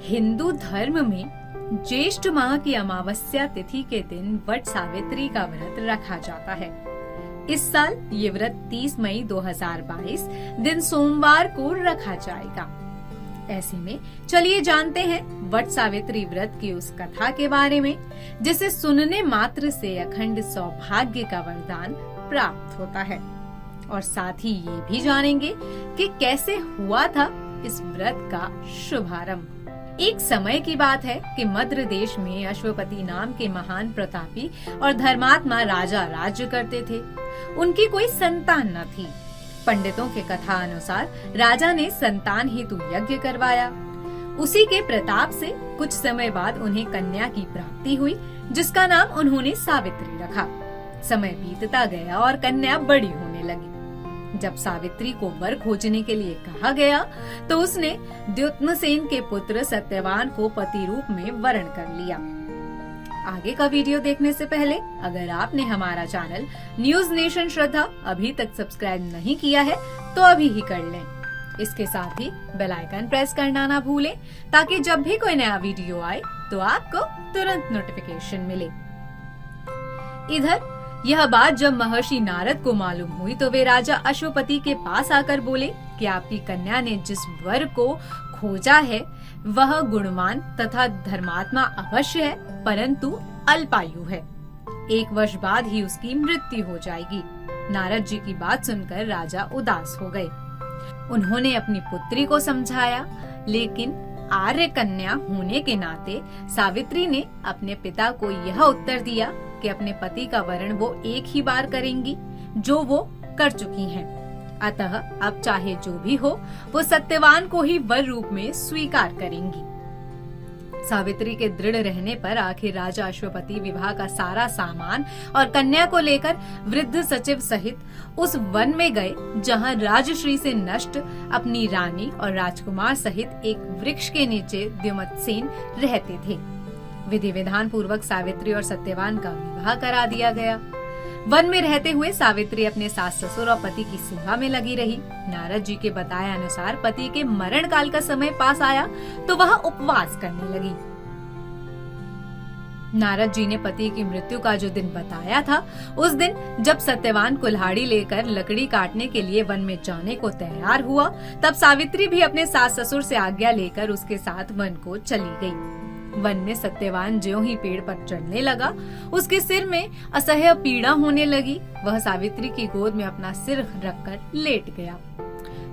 हिंदू धर्म में ज्येष्ठ माह की अमावस्या तिथि के दिन वट सावित्री का व्रत रखा जाता है। इस साल ये व्रत 30 मई 2022 दिन सोमवार को रखा जाएगा। ऐसे में चलिए जानते हैं वट सावित्री व्रत की उस कथा के बारे में जिसे सुनने मात्र से अखंड सौभाग्य का वरदान प्राप्त होता है, और साथ ही ये भी जानेंगे कि कैसे हुआ था इस व्रत का शुभारंभ। एक समय की बात है कि मद्र देश में अश्वपति नाम के महान प्रतापी और धर्मात्मा राजा राज्य करते थे। उनकी कोई संतान न थी। पंडितों के कथा अनुसार राजा ने संतान हेतु यज्ञ करवाया। उसी के प्रताप से कुछ समय बाद उन्हें कन्या की प्राप्ति हुई, जिसका नाम उन्होंने सावित्री रखा। समय बीतता गया और कन्या बड़ी होने लगी। जब सावित्री को वर खोजने के लिए कहा गया तो उसने द्युम्नसेन के पुत्र सत्यवान को पति रूप में वरण कर लिया। आगे का वीडियो देखने से पहले अगर आपने हमारा चैनल न्यूज नेशन श्रद्धा अभी तक सब्सक्राइब नहीं किया है तो अभी ही कर लें। इसके साथ ही बेल आइकन प्रेस करना ना भूलें ताकि जब भी कोई नया वीडियो आए तो आपको तुरंत नोटिफिकेशन मिले। इधर यह बात जब महर्षि नारद को मालूम हुई तो वे राजा अश्वपति के पास आकर बोले कि आपकी कन्या ने जिस वर को खोजा है वह गुणवान तथा धर्मात्मा अवश्य है, परंतु अल्पायु है। 1 वर्ष बाद ही उसकी मृत्यु हो जाएगी। नारद जी की बात सुनकर राजा उदास हो गए। उन्होंने अपनी पुत्री को समझाया, लेकिन आर्य कन्या होने के नाते सावित्री ने अपने पिता को यह उत्तर दिया कि अपने पति का वरण वो एक ही बार करेंगी जो वो कर चुकी हैं। अतः अब चाहे जो भी हो वो सत्यवान को ही वर रूप में स्वीकार करेंगी। सावित्री के दृढ़ रहने पर आखिर राजा अश्वपति विवाह का सारा सामान और कन्या को लेकर वृद्ध सचिव सहित उस वन में गए जहां राजश्री से नष्ट अपनी रानी और राजकुमार सहित एक वृक्ष के नीचे द्युम्नसेन रहते थे। विधि विधान पूर्वक सावित्री और सत्यवान का विवाह करा दिया गया। वन में रहते हुए सावित्री अपने सास ससुर और पति की सेवा में लगी रही। नारद जी के बताए अनुसार पति के मरण काल का समय पास आया तो वह उपवास करने लगी। नारद जी ने पति की मृत्यु का जो दिन बताया था, उस दिन जब सत्यवान कुल्हाड़ी लेकर लकड़ी काटने के लिए वन में जाने को तैयार हुआ, तब सावित्री भी अपने सास ससुर से आज्ञा लेकर उसके साथ वन को चली गई। वन में सत्यवान ज्यों ही पेड़ पर चढ़ने लगा, उसके सिर में असह्य पीड़ा होने लगी। वह सावित्री की गोद में अपना सिर रखकर लेट गया।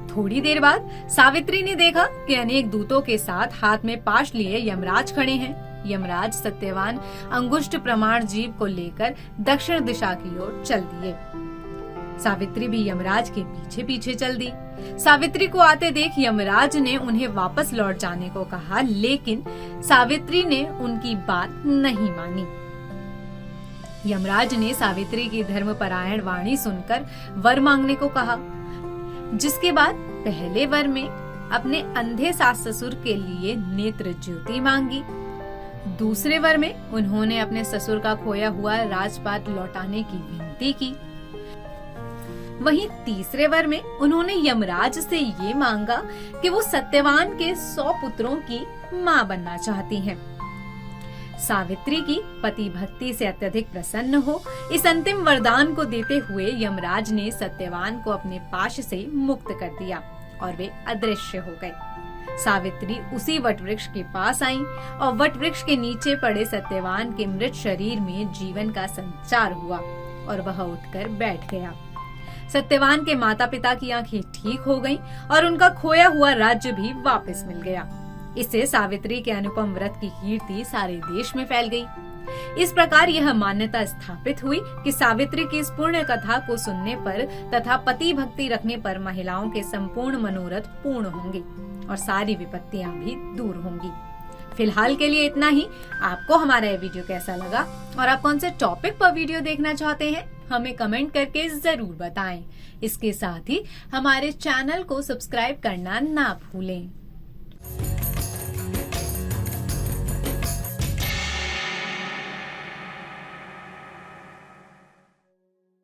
थोड़ी देर बाद सावित्री ने देखा कि अनेक दूतों के साथ हाथ में पाश लिए यमराज खड़े हैं। यमराज सत्यवान अंगुष्ठ प्रमाण जीव को लेकर दक्षिण दिशा की ओर चल दिए। सावित्री भी यमराज के पीछे पीछे चल दी। सावित्री को आते देख यमराज ने उन्हें वापस लौट जाने को कहा, लेकिन सावित्री ने उनकी बात नहीं मानी। यमराज ने सावित्री की धर्मपरायण वाणी सुनकर वर मांगने को कहा, जिसके बाद पहले वर में अपने अंधे सास ससुर के लिए नेत्र ज्योति मांगी। दूसरे वर में उन्होंने अपने ससुर का खोया हुआ राजपाट लौटाने की विनती की। वहीं तीसरे वर में उन्होंने यमराज से ये मांगा कि वो सत्यवान के 100 पुत्रों की मां बनना चाहती हैं। सावित्री की पति भक्ति से अत्यधिक प्रसन्न हो इस अंतिम वरदान को देते हुए यमराज ने सत्यवान को अपने पाश से मुक्त कर दिया और वे अदृश्य हो गए। सावित्री उसी वट वृक्ष के पास आई और वट वृक्ष के नीचे पड़े सत्यवान के मृत शरीर में जीवन का संचार हुआ और वह उठकर बैठ गया। सत्यवान के माता पिता की आंखें ठीक हो गईं और उनका खोया हुआ राज्य भी वापस मिल गया। इससे सावित्री के अनुपम व्रत की कीर्ति सारे देश में फैल गई। इस प्रकार यह मान्यता स्थापित हुई कि सावित्री की इस पुण्य कथा को सुनने पर तथा पति भक्ति रखने पर महिलाओं के संपूर्ण मनोरथ पूर्ण होंगे और सारी विपत्तियां भी दूर होंगी। फिलहाल के लिए इतना ही। आपको हमारा ये वीडियो कैसा लगा और आप कौन से टॉपिक पर वीडियो देखना चाहते हैं, हमें कमेंट करके जरूर बताएं। इसके साथ ही हमारे चैनल को सब्सक्राइब करना ना भूलें।